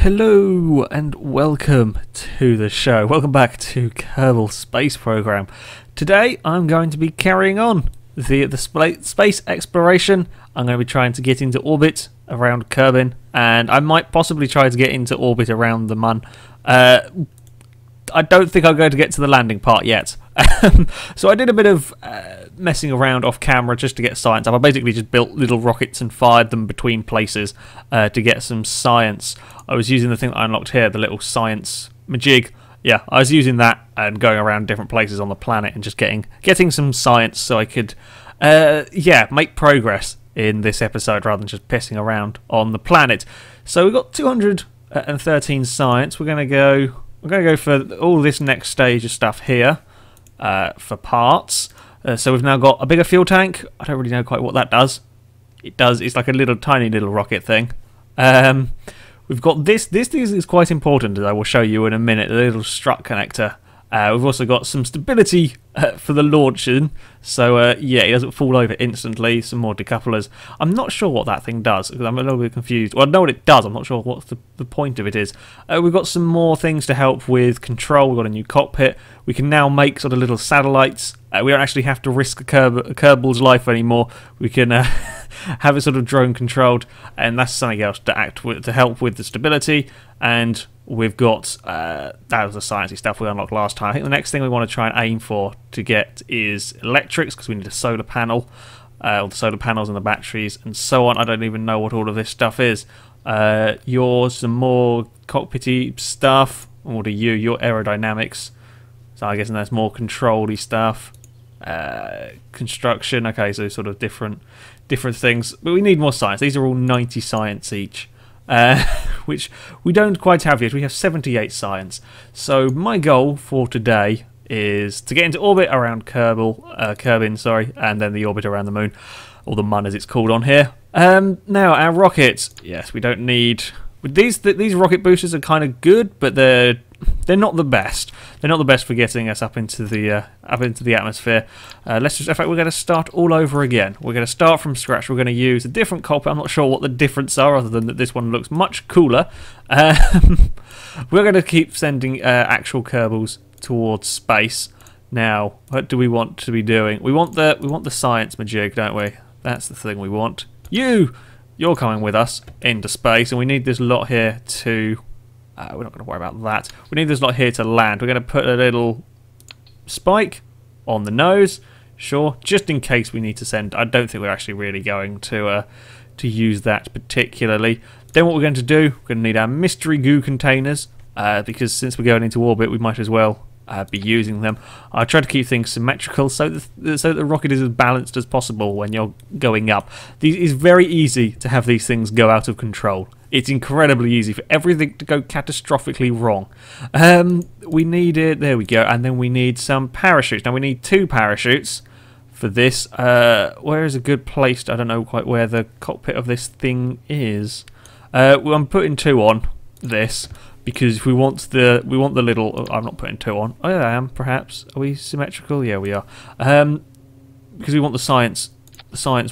Hello and welcome to the show. Welcome back to Kerbal Space Program. Today I'm going to be carrying on the space exploration. I'm going to be trying to get into orbit around Kerbin, and I might possibly try to get into orbit around the Mun. I don't think I'm going to get to the landing part yet. So I did a bit of messing around off camera just to get science up. I basically just built little rockets and fired them between places to get some science. I was using the thing that I unlocked here, the little science majig. Yeah, I was using that and going around different places on the planet and just getting some science so I could make progress in this episode rather than just pissing around on the planet. So we've got 213 science. We're going to go for all this next stage of stuff here for parts. So we've now got a bigger fuel tank. I don't really know quite what that does. It's like a tiny little rocket thing. We've got this. This is quite important, as I will show you in a minute. The little strut connector. We've also got some stability for the launching, so it doesn't fall over instantly. Some more decouplers. I'm not sure what that thing does, because I'm a little bit confused. Well, I know what it does, I'm not sure what the point of it is. We've got some more things to help with control. We've got a new cockpit. We can now make sort of little satellites. We don't actually have to risk a Kerbal's life anymore. We can have it sort of drone controlled, and that's something else to help with the stability. And we've got that was the sciencey stuff we unlocked last time. I think the next thing we want to try and aim for to get is electrics, because we need a solar panel, or the solar panels and the batteries and so on. I don't even know what all of this stuff is. Yours some more cockpity stuff. What are you? Your aerodynamics. So I guess that's more control-y stuff. Construction. Okay, so sort of different things. But we need more science. These are all 90 science each. Which we don't quite have yet. We have 78 science. So my goal for today is to get into orbit around Kerbin, and then the orbit around the moon, or the Mun as it's called on here. Now our rockets. Yes, we don't need. These rocket boosters are kind of good, but they're not the best. They're not the best for getting us up into the atmosphere. In fact, we're going to start all over again. We're going to start from scratch. We're going to use a different cockpit. I'm not sure what the difference are, other than that this one looks much cooler. We're going to keep sending actual Kerbals towards space. Now, what do we want to be doing? We want the science majig, don't we? That's the thing we want. You're coming with us into space, and we need this lot here to. We're not going to worry about that. We need this lot here to land. We're going to put a little spike on the nose, sure, just in case we need to send. I don't think we're actually really going to use that particularly. Then what we're going to do, we're going to need our mystery goo containers, because since we're going into orbit, we might as well be using them. I try to keep things symmetrical so that the rocket is as balanced as possible when you're going up. It's very easy to have these things go out of control. It's incredibly easy for everything to go catastrophically wrong. We need it. There we go. And then we need some parachutes. Now we need 2 parachutes for this. Where is a good place? I don't know quite where the cockpit of this thing is. Well, I'm putting 2 on this because we want the little. Oh, I'm not putting 2 on. Oh, yeah, I am. Perhaps. Are we symmetrical? Yeah, we are. Because we want the science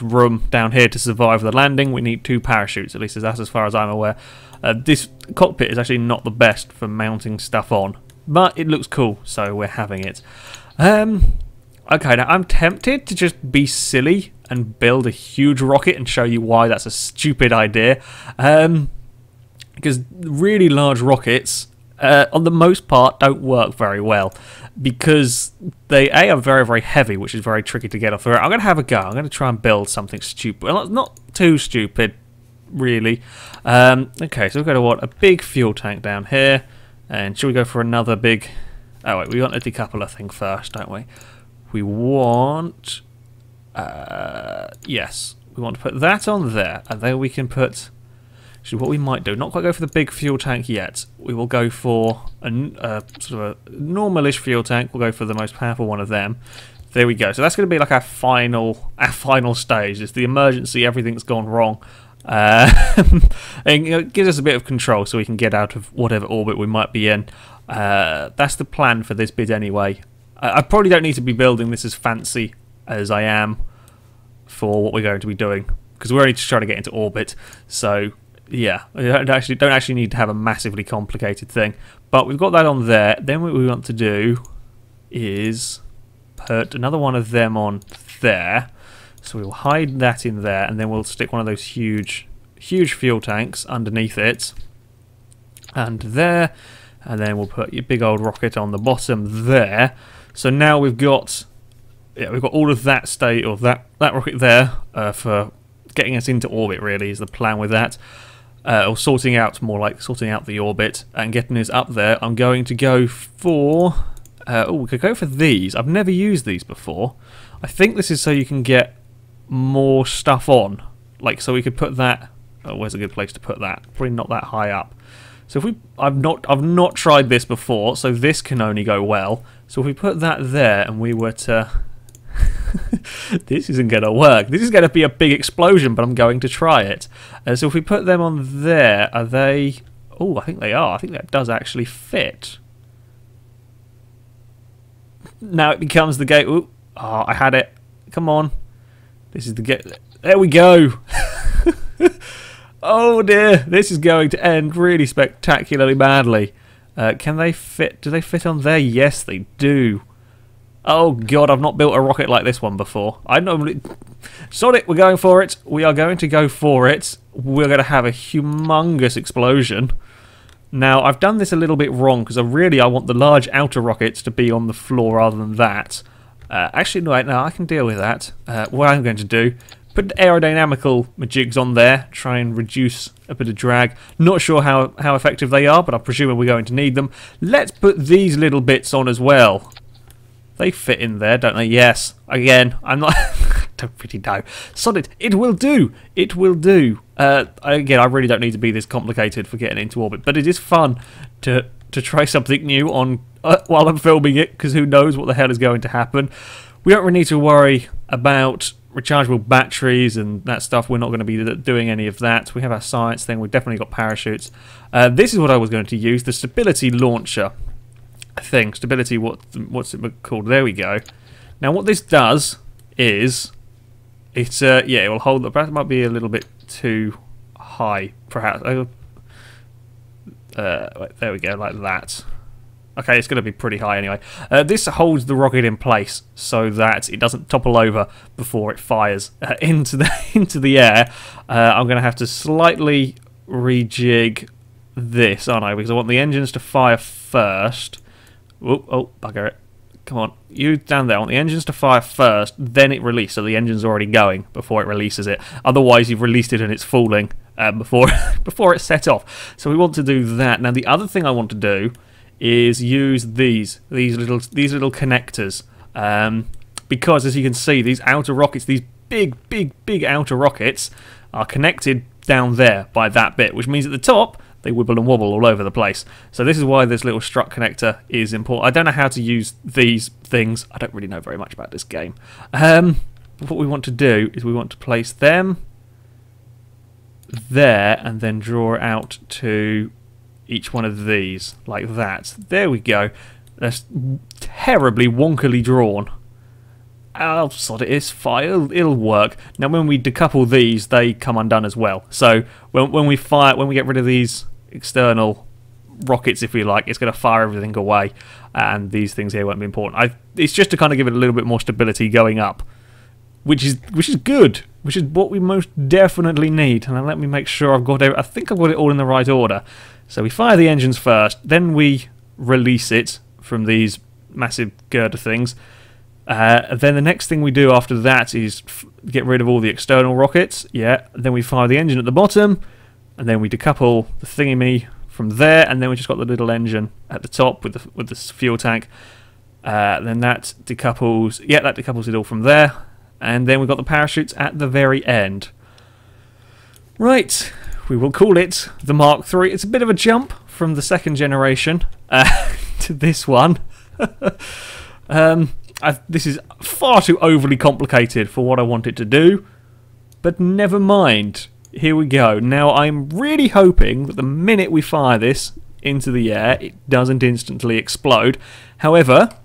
room down here to survive the landing. We need 2 parachutes, at least that's as far as I'm aware. This cockpit is actually not the best for mounting stuff on, but it looks cool, so we're having it. Okay, now I'm tempted to just be silly and build a huge rocket and show you why that's a stupid idea. Because really large rockets, on the most part, don't work very well, because they are very, very heavy, which is very tricky to get off the ground. I'm going to have a go. I'm going to try and build something stupid. Well, not too stupid, really. Okay, so we've got a big fuel tank down here. And should we go for another big. Oh, wait, we want a decoupler thing first, don't we? We want. Yes, we want to put that on there, and then we can put. Actually, what we might do, not quite go for the big fuel tank yet. We will go for a sort of a normalish fuel tank. We'll go for the most powerful one of them. There we go. So that's going to be like our final stage. It's the emergency. Everything's gone wrong, and it gives us a bit of control so we can get out of whatever orbit we might be in. That's the plan for this bit anyway. I probably don't need to be building this as fancy as I am for what we're going to be doing, because we're only just trying to get into orbit. So Yeah, we don't actually need to have a massively complicated thing. But we've got that on there. Then what we want to do is put another one of them on there. So we'll hide that in there, and then we'll stick one of those huge fuel tanks underneath it. And there, and then we'll put your big old rocket on the bottom there. So now we've got all of that state, or that rocket there for getting us into orbit. Really is the plan with that. Or sorting out the orbit and getting us up there. I'm going to go for we could go for these. I've never used these before. I think this is so you can get more stuff on. Like, so we could put that. Oh, where's a good place to put that? Probably not that high up. So if I've not tried this before, so this can only go well. So if we put that there and we were to this isn't going to work. This is going to be a big explosion, but I'm going to try it. So if we put them on there, are they... Oh, I think they are. I think that does actually fit. Now it becomes the gate. Ooh, oh, I had it. Come on. This is the gate. There we go. Oh dear. This is going to end really spectacularly badly. Can they fit? Do they fit on there? Yes, they do. Oh god, I've not built a rocket like this one before. I normally... Sod it, we're going for it. We are going to go for it. We're going to have a humongous explosion. Now, I've done this a little bit wrong, because I want the large outer rockets to be on the floor rather than that. Actually, no, I can deal with that. What I'm going to do, put aerodynamical jigs on there, try and reduce a bit of drag. Not sure how effective they are, but I presume we're going to need them. Let's put these little bits on as well. They fit in there, don't they? Yes. Again, I'm not... don't really know. Sod it. It will do. It will do. Again, I really don't need to be this complicated for getting into orbit, but it is fun to try something new on while I'm filming it, because who knows what the hell is going to happen. We don't really need to worry about rechargeable batteries and that stuff. We're not going to be doing any of that. We have our science thing. We've definitely got parachutes. This is what I was going to use, the stability launcher thing. Stability, what's it called? There we go. Now what this does is it's yeah, it will hold. Perhaps it might be a little bit too high, perhaps. There we go, like that. Okay, it's going to be pretty high anyway. This holds the rocket in place so that it doesn't topple over before it fires into the air. I'm going to have to slightly rejig this, aren't I? Because I want the engines to fire first. Oh, bugger it. Come on, you down there. I want the engines to fire first, then it releases. So the engine's already going before it releases it. Otherwise, you've released it and it's falling before it's set off. So we want to do that. Now, the other thing I want to do is use these little connectors, because as you can see, these outer rockets, these big outer rockets, are connected down there by that bit, which means at the top they wibble and wobble all over the place. So this is why this little strut connector is important. I don't know how to use these things. I don't really know very much about this game. What we want to do is we want to place them there and then draw out to each one of these like that. There we go. That's terribly wonkily drawn. Oh, sod it is fine. It'll work. Now, when we decouple these, they come undone as well. So when we get rid of these external rockets, if we like, it's going to fire everything away, and these things here won't be important. It's just to kind of give it a little bit more stability going up, which is good, which is what we most definitely need. And let me make sure I think I've got it all in the right order. So we fire the engines first, then we release it from these massive girder things. Then the next thing we do after that is get rid of all the external rockets. Yeah. Then we fire the engine at the bottom, and then we decouple the thingy from there, and then we just got the little engine at the top with the fuel tank. Then that decouples. Yeah, that decouples it all from there, and then we've got the parachutes at the very end. Right. We will call it the Mark III. It's a bit of a jump from the second generation to this one. This is far too overly complicated for what I want it to do, but never mind. Here we go. Now, I'm really hoping that the minute we fire this into the air, it doesn't instantly explode. However,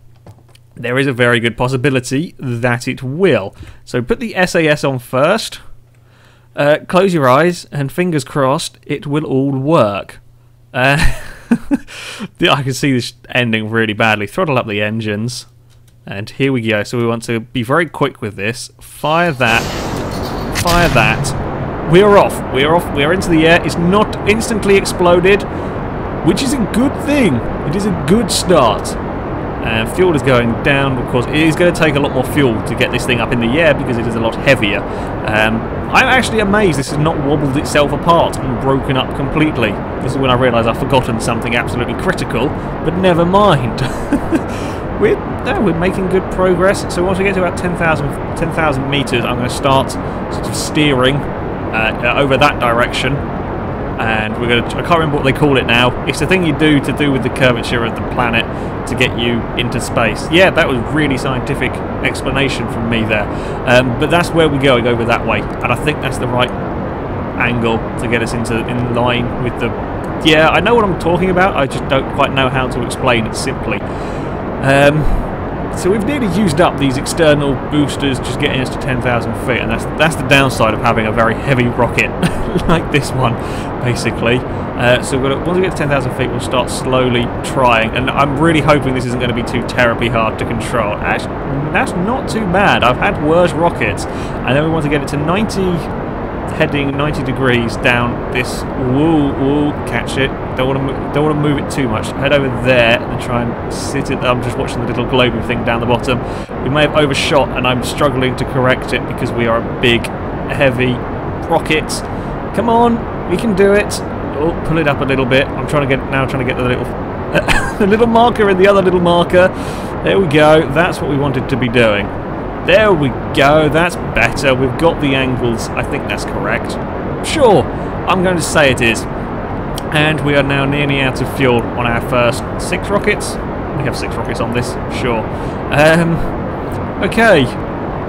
there is a very good possibility that it will. So put the SAS on first. close your eyes and fingers crossed it will all work. I can see this ending really badly. Throttle up the engines. And here we go. So we want to be very quick with this. Fire that. Fire that. We're off. We're off. We're into the air. It's not instantly exploded, which is a good thing. It is a good start. Fuel is going down, of course. It is going to take a lot more fuel to get this thing up in the air because it is a lot heavier. I'm actually amazed this has not wobbled itself apart and broken up completely. This is when I realise I've forgotten something absolutely critical, but never mind. We're making good progress. So once we get to about 10,000 metres, I'm going to start sort of steering over that direction. And we're going to, I can't remember what they call it now. It's the thing you do to do with the curvature of the planet to get you into space. Yeah, that was really scientific explanation from me there. But that's where we're going, over that way. And I think that's the right angle to get us in line with the... Yeah, I know what I'm talking about. I just don't quite know how to explain it simply. So we've nearly used up these external boosters, just getting us to 10,000 feet, and that's the downside of having a very heavy rocket like this one, basically. So once we get to 10,000 feet, we'll start slowly trying, and I'm really hoping this isn't going to be too terribly hard to control. Actually, that's not too bad. I've had worse rockets, and then we want to get it to 90, heading 90 degrees down this. Woo, catch it. Don't want to move it too much. Head over there and try and sit it. I'm just watching the little globey thing down the bottom. We may have overshot, and I'm struggling to correct it because we are a big, heavy rocket. Come on, we can do it. Oh, pull it up a little bit. I'm trying to get the little the little marker and the other little marker. There we go. That's what we wanted to be doing. There we go. That's better. We've got the angles. I think that's correct. Sure, I'm going to say it is. And we are now nearly out of fuel on our first 6 rockets. We have 6 rockets on this, sure. Okay,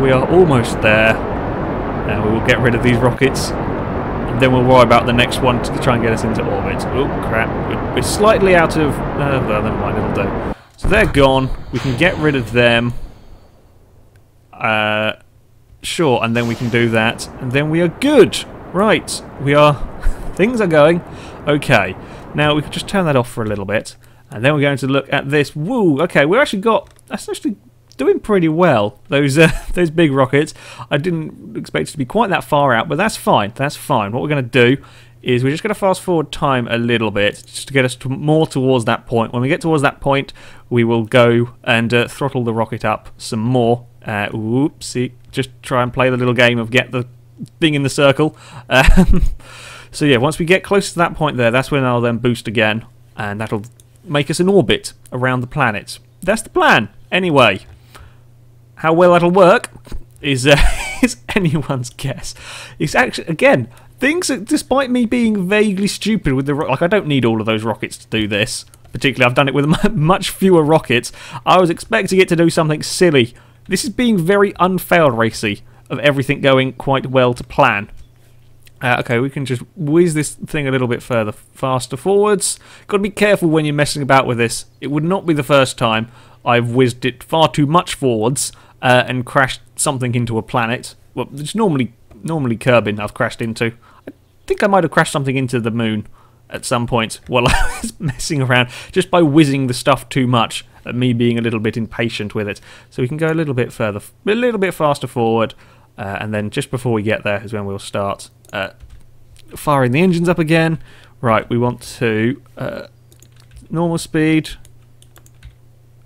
we are almost there. Now we will get rid of these rockets. And then we'll worry about the next one to try and get us into orbit. Oh, crap. We're slightly out of... well, never mind, it'll do. So they're gone. We can get rid of them. Sure, and then we can do that. And then we are good. Right, we are... Things are going okay. Now we can just turn that off for a little bit, and then we're going to look at this. Woo! Okay, that's actually doing pretty well. Those big rockets. I didn't expect it to be quite that far out, but that's fine. That's fine. What we're going to do is we're just going to fast forward time a little bit just to get us more towards that point. When we get towards that point, we will go and throttle the rocket up some more. Oopsie! Just try and play the little game of get the thing in the circle. So yeah, once we get close to that point there, that's when I'll then boost again, and that'll make us an orbit around the planet. That's the plan. Anyway, how well that'll work is anyone's guess. It's actually, again, things that, despite me being vaguely stupid with the... Like, I don't need all of those rockets to do this. Particularly, I've done it with much fewer rockets. I was expecting it to do something silly. This is being very unfail-racy of everything going quite well to plan. Okay, we can just whiz this thing a little bit faster forwards. Got to be careful when you're messing about with this. It would not be the first time I've whizzed it far too much forwards and crashed something into a planet. Well, it's normally Kerbal I've crashed into. I think I might have crashed something into the moon at some point while I was messing around, just by whizzing the stuff too much and me being a little bit impatient with it. So we can go a little bit faster forward, and then just before we get there is when we'll start firing the engines up again. Right, we want to normal speed.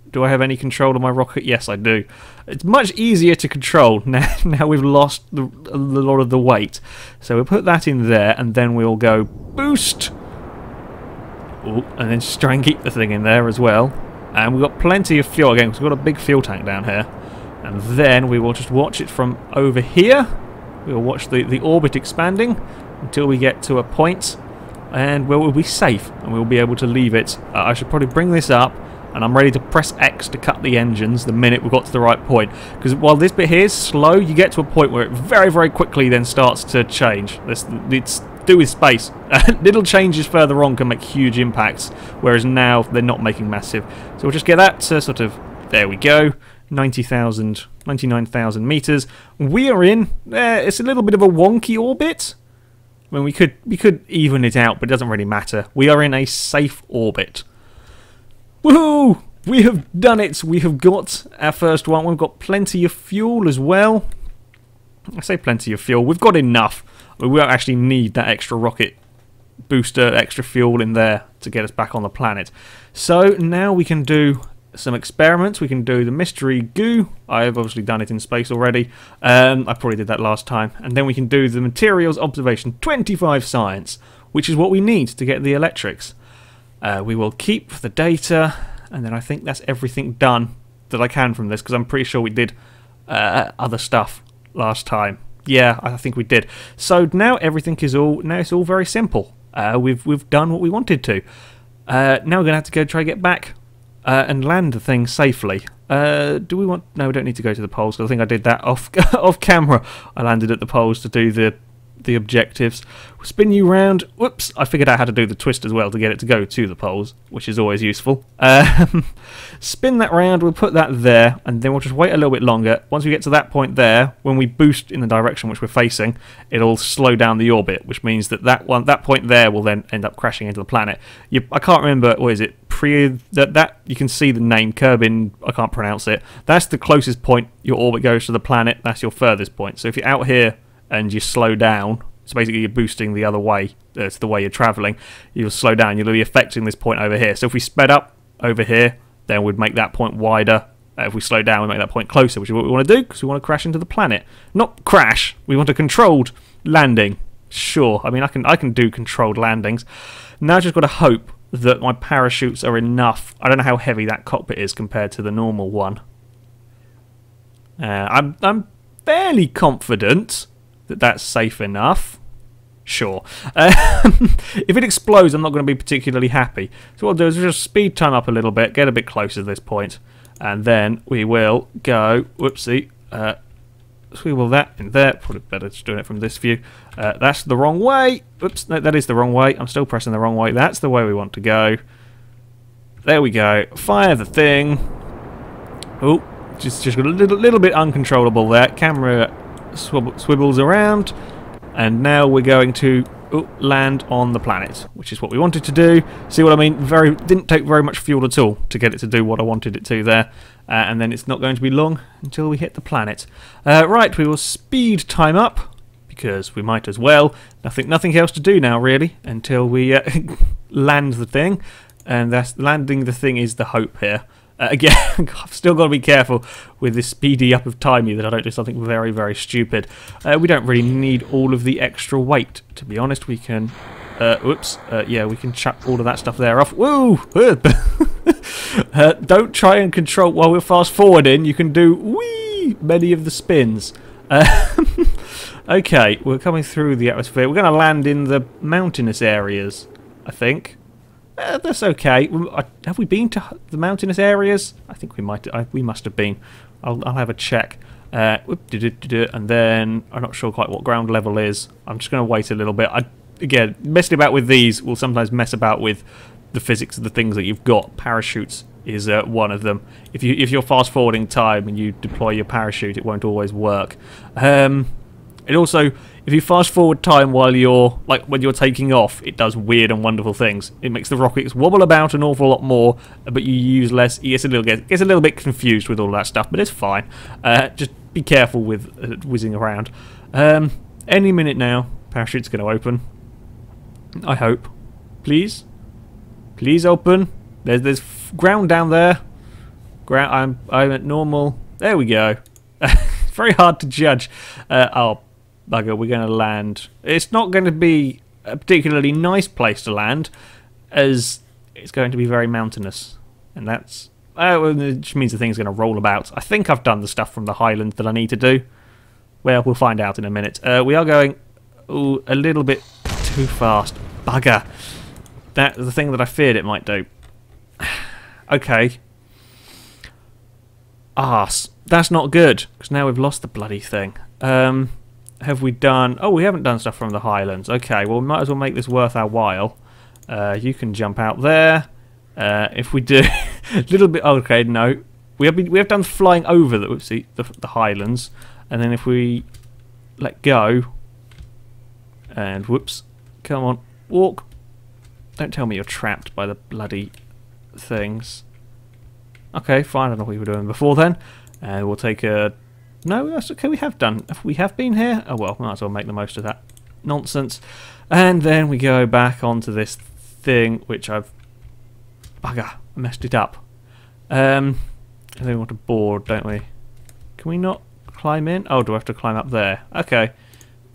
Do I have any control of my rocket? Yes, I do. It's much easier to control now we've lost a lot of the weight. So we'll put that in there, and then we'll go boost. Ooh, and then just try and keep the thing in there as well. And we've got plenty of fuel again, because we've got a big fuel tank down here. And then we will just watch it from over here. We'll watch the orbit expanding until we get to a point, and where we'll be safe and we'll be able to leave it. I should probably bring this up, and I'm ready to press X to cut the engines the minute we've got to the right point. Because while this bit here is slow, you get to a point where it very, very quickly then starts to change. It's to do with space. Little changes further on can make huge impacts, whereas now they're not making massive. So we'll just get that to sort of... There we go. 99,000 meters. We are in. It's a little bit of a wonky orbit. I mean, we could even it out, but it doesn't really matter. We are in a safe orbit. Woohoo! We have done it. We have got our first one. We've got plenty of fuel as well. I say plenty of fuel. We've got enough. We won't actually need that extra rocket booster, extra fuel in there to get us back on the planet. So now we can do some experiments. We can do the mystery goo. I've obviously done it in space already. I probably did that last time. And then we can do the materials observation 25 science, which is what we need to get the electrics. We will keep the data, and then I think that's everything done that I can from this, because I'm pretty sure we did other stuff last time. Yeah, I think we did. So now everything is it's all very simple. We've done what we wanted to. Now we're gonna have to go try to get back and land the thing safely. Do we want? No, we don't need to go to the poles, because I think I did that off off camera. I landed at the poles to do the objectives. We'll spin you round. Whoops, I figured out how to do the twist as well to get it to go to the poles, which is always useful. Spin that round, we'll put that there, and then we'll just wait a little bit longer. Once we get to that point there, when we boost in the direction which we're facing, it'll slow down the orbit, which means that that point there will then end up crashing into the planet. I can't remember, what is it? That you can see the name Kerbal, I can't pronounce it. That's the closest point your orbit goes to the planet. That's your furthest point. So if you're out here and you slow down, so basically you're boosting the other way, to the way you're travelling, you'll slow down, you'll be affecting this point over here. So if we sped up over here, then we'd make that point wider. If we slow down, we make that point closer, which is what we want to do, because we want to crash into the planet. Not crash, we want a controlled landing. Sure, I mean, I can do controlled landings. Now I've just got to hope that my parachutes are enough. I don't know how heavy that cockpit is compared to the normal one. I'm fairly confident that that's safe enough. Sure. If it explodes, I'm not going to be particularly happy. So what I'll do is just speed time up a little bit, get a bit closer to this point, and then we will go, whoopsie, swivel that in there. Probably better just doing it from this view. That's the wrong way. Oops, no, that is the wrong way. I'm still pressing the wrong way. That's the way we want to go. There we go. Fire the thing. Oh, just got a little bit uncontrollable there. Camera swivels around, and now we're going to land on the planet, which is what we wanted to do. See what I mean? Didn't take very much fuel at all to get it to do what I wanted it to there, and then it's not going to be long until we hit the planet. Right, we will speed time up, because we might as well. Nothing else to do now really until we land the thing, and that's landing the thing is the hope here. Again, I've still got to be careful with this speedy up of timey that I don't do something very, very stupid. We don't really need all of the extra weight, to be honest. We can, yeah, we can chuck all of that stuff there off. Woo! Don't try and control while we're fast forwarding. You can do many of the spins. Okay, we're coming through the atmosphere. We're going to land in the mountainous areas, I think. That's okay. Have we been to the mountainous areas? I think we might. We must have been. I'll have a check. And then I'm not sure quite what ground level is. I'm just going to wait a little bit. Again, messing about with these will sometimes mess about with the physics of the things that you've got. Parachutes is one of them. If you're fast forwarding time and you deploy your parachute, it won't always work. It also, if you fast forward time while when you're taking off, it does weird and wonderful things. It makes the rockets wobble about an awful lot more, but you use less. It gets a little bit confused with all that stuff, but it's fine. Just be careful with whizzing around. Any minute now, parachute's going to open. I hope. Please, please open. There's ground down there. I'm at normal. There we go. It's very hard to judge. Oh. Bugger, we're going to land. It's not going to be a particularly nice place to land, as it's going to be very mountainous. And that's... it just means the thing's going to roll about. I think I've done the stuff from the highlands that I need to do. Well, we'll find out in a minute. We are going a little bit too fast. Bugger. That's the thing that I feared it might do. Okay. Arse. That's not good, because now we've lost the bloody thing. Have we done... Oh, we haven't done stuff from the highlands. Okay, well, we might as well make this worth our while. You can jump out there. If we do... a little bit... Okay, no. We have done flying over the, oopsie, the highlands, and then if we let go, and whoops, come on, walk. Don't tell me you're trapped by the bloody things. Okay, fine. I don't know what we were doing before then. And we'll take a... No, that's okay. We have done. We have been here. Oh well, might as well make the most of that nonsense. And then we go back onto this thing, which I've... Bugger, messed it up. And then we want to board, don't we? Can we not climb in? Oh, do I have to climb up there? Okay,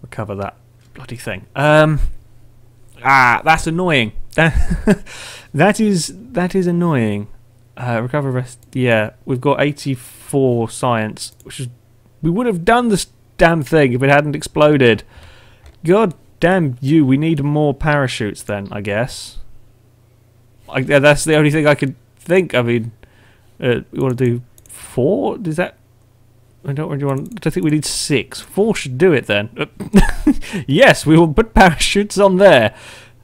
recover that bloody thing. That's annoying. That is annoying. Recover rest. Yeah, we've got 84 science, which is... We would have done this damn thing if it hadn't exploded. God damn you, we need more parachutes then, I guess. That's the only thing I could think. I mean, we want to do 4? Does that... I don't really want... I think we need 6. 4 should do it then. Yes, we will put parachutes on there.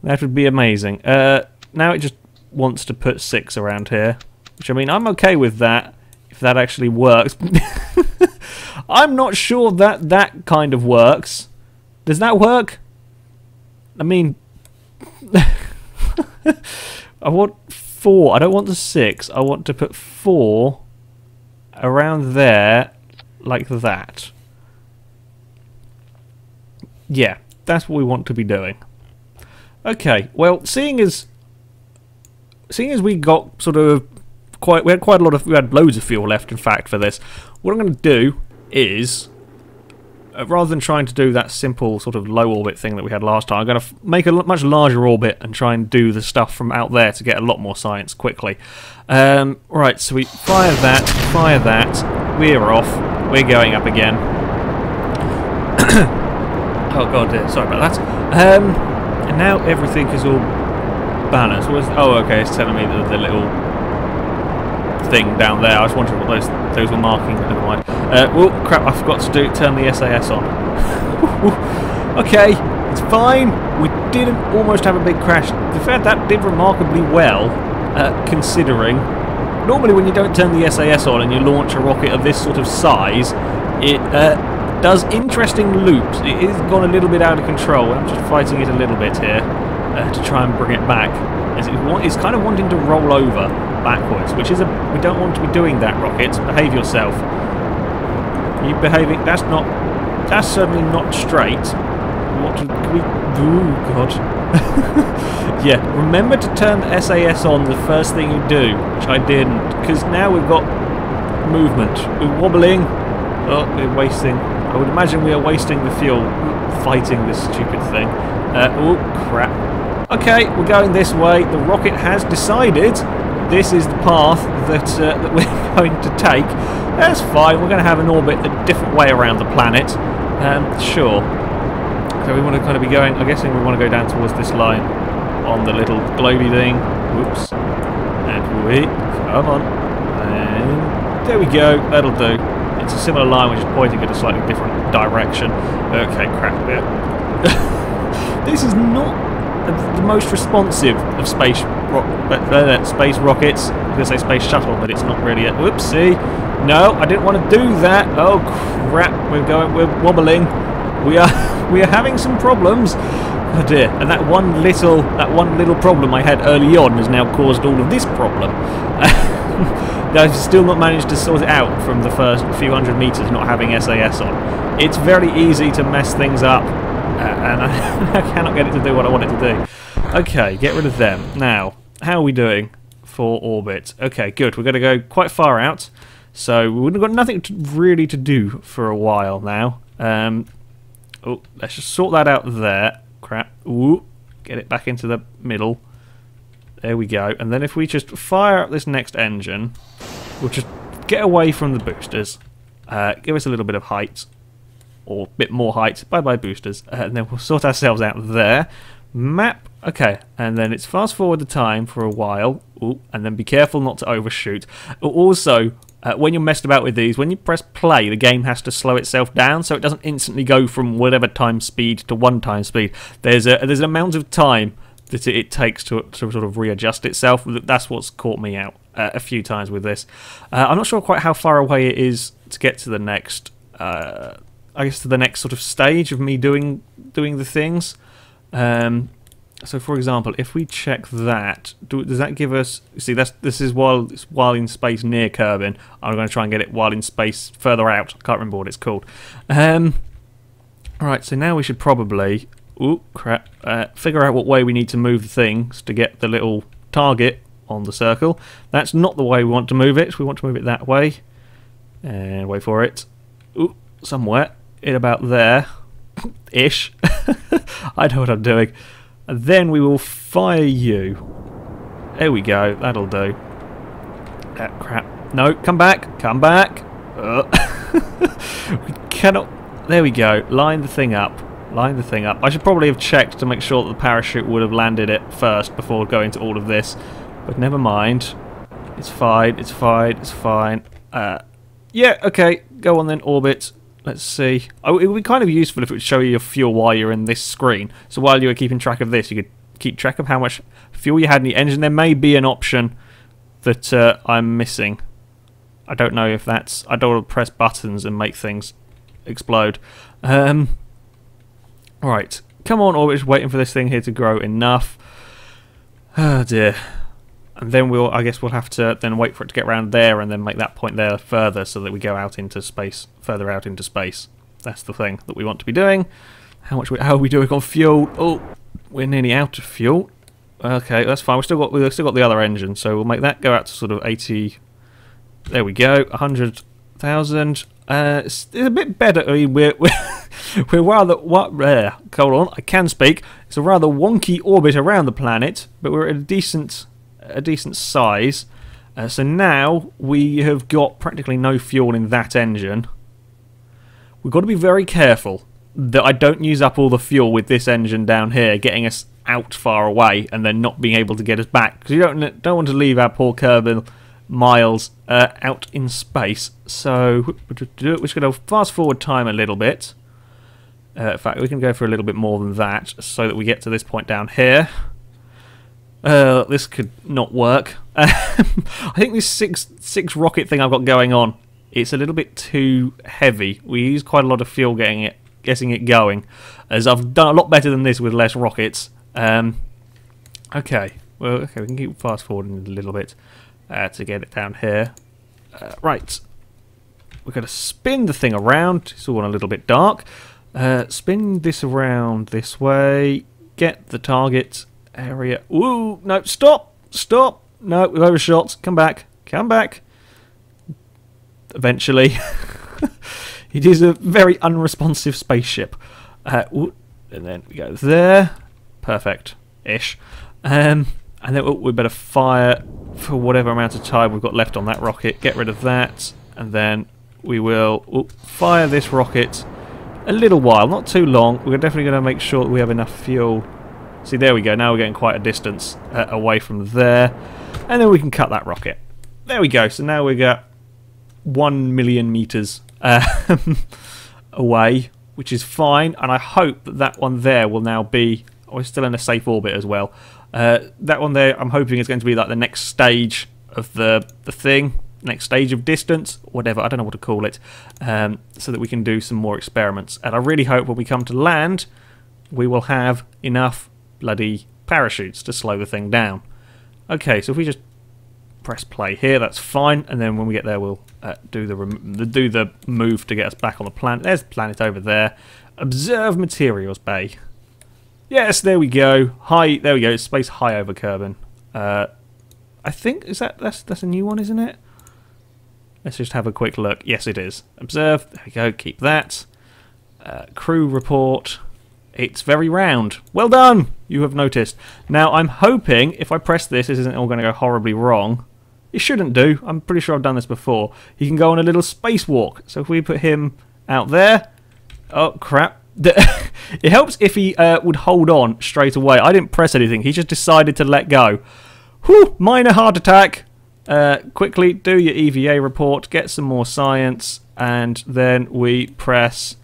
That would be amazing. Now it just wants to put 6 around here. Which, I mean, I'm okay with that, if that actually works. I'm not sure that that kind of works. Does that work? I mean... I want 4. I don't want the 6. I want to put 4 around there, like that. Yeah, that's what we want to be doing. Okay, well, seeing as we got sort of we had loads of fuel left, in fact, for this. What I'm going to do is, rather than trying to do that simple sort of low orbit thing that we had last time, I'm going to make a much larger orbit and try and do the stuff from out there to get a lot more science quickly. Right, so we fire that, we're off, we're going up again. Oh god, dear, sorry about that. And now everything is all balanced. Oh, okay, it's telling me the little thing down there. I was wondering what those were marking, but never mind. Oh crap, I forgot to turn the SAS on. Okay, it's fine. We didn't almost have a big crash. In fact, that did remarkably well, considering normally when you don't turn the SAS on and you launch a rocket of this sort of size, it does interesting loops. It has gone a little bit out of control. I'm just fighting it a little bit here to try and bring it back. As it's kind of wanting to roll over backwards, which is we don't want to be doing that, rocket. Behave yourself. You behaving? That's certainly not straight. What can we? Oh god. Yeah, remember to turn the SAS on the first thing you do, which I didn't, because now we've got movement. We're wobbling. Oh, we're wasting. I would imagine we are wasting the fuel fighting this stupid thing. Oh crap. Okay, we're going this way. The rocket has decided this is the path that we're going to take. That's fine. We're going to have an orbit a different way around the planet. Sure. So we want to kind of be going... I'm guessing we want to go down towards this line on the little globy thing. Whoops. And we... Come on. And there we go. That'll do. It's a similar line, which is pointing in a slightly different direction. Okay, crap. This is not the most responsive of space rockets. I was going to say space shuttle, but it's not really it. Whoopsie. No, I didn't want to do that. Oh crap! We're wobbling. We are having some problems. Oh dear! And that one little problem I had early on has now caused all of this problem. I've still not managed to sort it out from the first few hundred meters not having SAS on. It's very easy to mess things up. And I cannot get it to do what I want it to do. Okay, get rid of them. Now, how are we doing for orbit? Okay, good. We're going to go quite far out. So we've got nothing really to do for a while now. Oh, let's just sort that out there. Crap. Ooh, get it back into the middle. There we go. And then if we just fire up this next engine, we'll just get away from the boosters. Give us a little bit of height. Or a bit more height. Bye-bye boosters. And then we'll sort ourselves out there. Map. Okay. And then it's fast forward the time for a while. Ooh, and then be careful not to overshoot. Also, when you're messed about with these, when you press play, the game has to slow itself down so it doesn't instantly go from whatever time speed to 1 time speed. There's an amount of time that it takes to sort of readjust itself. That's what's caught me out a few times with this. I'm not sure quite how far away it is to get to the next, I guess to the next sort of stage of me doing the things. So for example, if we check that, does that give us, see this is while in space near Kerbin. I'm going to try and get it while in space further out. I can't remember what it's called. Alright, so now we should probably, figure out what way we need to move the things to get the little target on the circle. That's not the way we want to move it. We want to move it that way. And wait for it. Ooh, somewhere in about there. Ish. I know what I'm doing. And then we will fire you. There we go. That'll do. Crap. No, come back. Come back. We cannot... There we go. Line the thing up. Line the thing up. I should probably have checked to make sure that the parachute would have landed it first before going to all of this. But never mind. It's fine. It's fine. It's fine. Yeah, okay. Go on then, orbit. Let's see. Oh, it would be kind of useful if it would show you your fuel while you're in this screen. So while you were keeping track of this, you could keep track of how much fuel you had in the engine. There may be an option that I'm missing. I don't know if that's... I don't want to press buttons and make things explode. Alright. Come on, orbit. Just waiting for this thing here to grow enough. Oh dear. And then I guess we'll have to then wait for it to get around there and then make that point there further so that we go out into space, further out into space. That's the thing that we want to be doing. How are we doing on fuel? Oh, we're nearly out of fuel. Okay, that's fine. We've still got the other engine, so we'll make that go out to sort of 80. There we go, 100,000. It's a bit better. I mean, we're rather hold on, I can speak. It's a rather wonky orbit around the planet, but we're at a decent size. So now we have got practically no fuel in that engine. We've got to be very careful that I don't use up all the fuel with this engine down here, getting us out far away and then not being able to get us back, because you don't want to leave our poor Kerbal miles out in space. So we're just going to fast forward time a little bit. In fact, we can go for a little bit more than that so that we get to this point down here. This could not work. I think this six rocket thing I've got going on, it's a little bit too heavy. We use quite a lot of fuel getting it going, as I've done a lot better than this with less rockets. Okay, well, okay, we can keep fast forwarding a little bit to get it down here. Right, we're going to spin the thing around. It's all a little bit dark. Spin this around this way. Get the target area. Ooh, no, stop! Stop! No, we've overshot. Come back. Come back. Eventually. It is a very unresponsive spaceship. And then we go there. Perfect-ish. And then we better fire for whatever amount of time we've got left on that rocket. Get rid of that. And then we will fire this rocket a little while. Not too long. We're definitely going to make sure that we have enough fuel. See, there we go. Now we're getting quite a distance away from there. And then we can cut that rocket. There we go. So now we got 1 million meters away, which is fine. And I hope that that one there will now be... Oh, it's still in a safe orbit as well. That one there, I'm hoping is going to be like the next stage of the thing. Next stage of distance, whatever, I don't know what to call it. So that we can do some more experiments. And I really hope when we come to land, we will have enough bloody parachutes to slow the thing down. Okay, so if we just press play here, that's fine, and then when we get there we'll do the move to get us back on the planet. There's the planet over there. Observe materials bay. Yes, there we go. High, there we go. It's space high over Kerbin. I think that's a new one, isn't it? Let's just have a quick look. Yes, it is. Observe. There we go. Keep that. Crew report. It's very round. Well done! You have noticed. Now, I'm hoping if I press this isn't all going to go horribly wrong. It shouldn't do. I'm pretty sure I've done this before. He can go on a little spacewalk. So if we put him out there... Oh, crap. It helps if he would hold on straight away. I didn't press anything. He just decided to let go. Whew! Minor heart attack. Quickly do your EVA report. Get some more science. And then we press...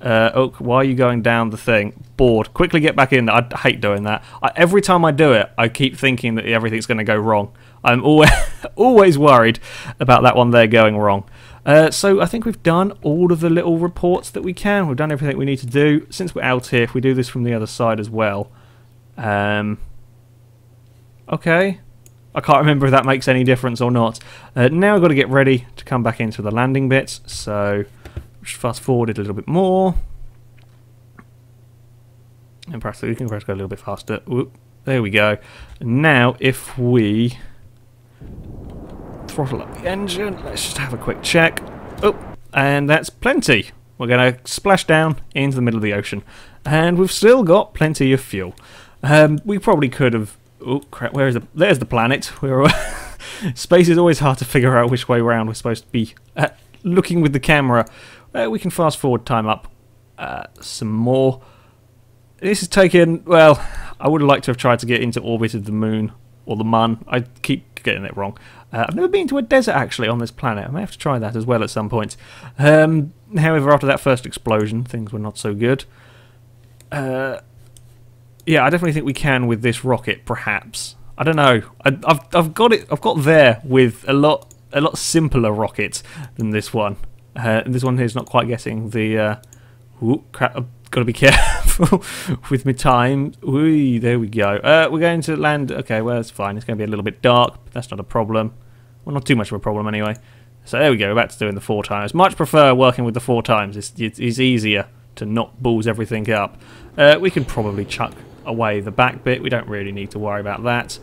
oh, why are you going down the thing? Bored. Quickly get back in there. I hate doing that. Every time I do it, I keep thinking that everything's going to go wrong. I'm always always worried about that one there going wrong. So I think we've done all of the little reports that we can. We've done everything we need to do. Since we're out here, if we do this from the other side as well. Okay. I can't remember if that makes any difference or not. Now I've got to get ready to come back into the landing bits. So just fast forward it a little bit more. And perhaps we can go a little bit faster. Whoop, there we go. Now if we throttle up the engine, let's just have a quick check. Oh, and that's plenty. We're going to splash down into the middle of the ocean. And we've still got plenty of fuel. We probably could have... Oh, crap, where is the... There's the planet. Space is always hard to figure out which way round we're supposed to be looking with the camera. We can fast forward time up some more. This has taken... Well, I would have liked to have tried to get into orbit of the moon. Or the Mun. I keep getting it wrong. I've never been to a desert, actually, on this planet. I may have to try that as well at some point. However, after that first explosion, things were not so good. Yeah, I definitely think we can with this rocket, perhaps. I don't know. I've got it. I've got there with a lot simpler rockets than this one. This one here is not quite getting the... Ooh, crap, I've got to be careful with my time. Ooh, there we go. We're going to land... Okay, well, that's fine. It's going to be a little bit dark, but that's not a problem. Well, not too much of a problem anyway. So there we go. We're back to doing the 4 times. Much prefer working with the 4 times. It's easier to not balls everything up. We can probably chuck away the back bit. We don't really need to worry about that.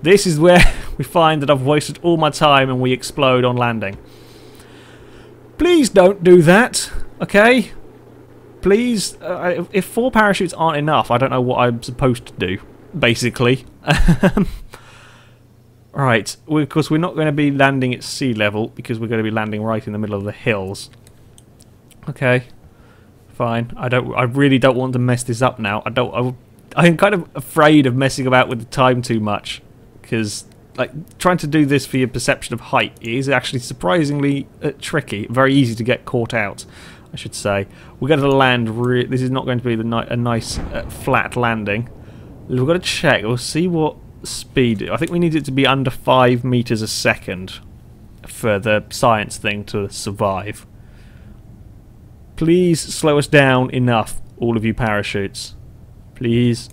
This is where we find that I've wasted all my time and we explode on landing. Please don't do that, okay? Please, if 4 parachutes aren't enough, I don't know what I'm supposed to do, basically. Right, of course we're not going to be landing at sea level because we're going to be landing right in the middle of the hills. Okay, fine. I really don't want to mess this up now. I'm kind of afraid of messing about with the time too much because, like, trying to do this for your perception of height is actually surprisingly tricky. Very easy to get caught out, I should say. We're going to land. This is not going to be a nice flat landing. We've got to check. We'll see what speed. I think we need it to be under 5 meters a second for the science thing to survive. Please slow us down enough, all of you parachutes. Please.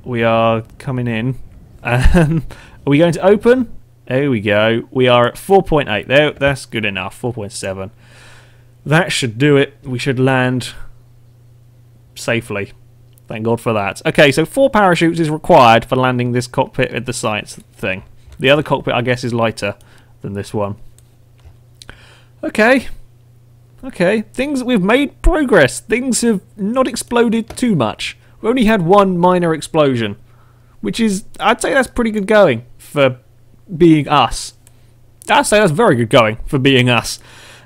We are coming in. Are we going to open? There we go. We are at 4.8. There, that's good enough. 4.7. That should do it. We should land safely. Thank God for that. Okay, so 4 parachutes is required for landing this cockpit at the science thing. The other cockpit, I guess, is lighter than this one. Okay. Okay. We've made progress. Things have not exploded too much. We only had 1 minor explosion, which is, I'd say that's pretty good going for being us. I'd say that's very good going for being us.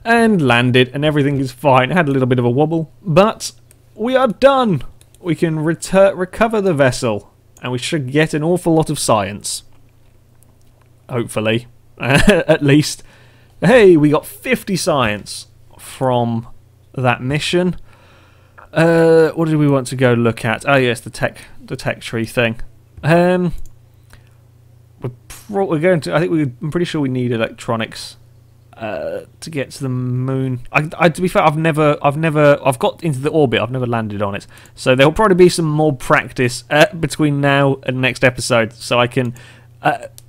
And landed, and everything is fine. It had a little bit of a wobble, but we are done. We can recover the vessel, and we should get an awful lot of science. Hopefully. At least. Hey, we got 50 science from that mission. What do we want to go look at? Oh yes, the tech tree thing. We're going to. I'm pretty sure we need electronics to get to the moon. To be fair, I've got into the orbit. I've never landed on it. So there'll probably be some more practice between now and next episode, so I can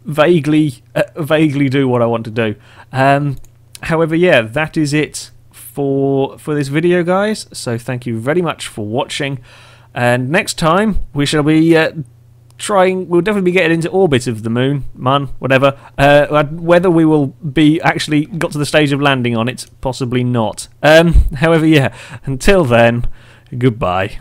vaguely do what I want to do. However, yeah, that is it for this video, guys. So thank you very much for watching. And next time we shall be we'll definitely be getting into orbit of the moon, whatever. Whether we will be actually got to the stage of landing on it, possibly not. However, yeah, until then, goodbye.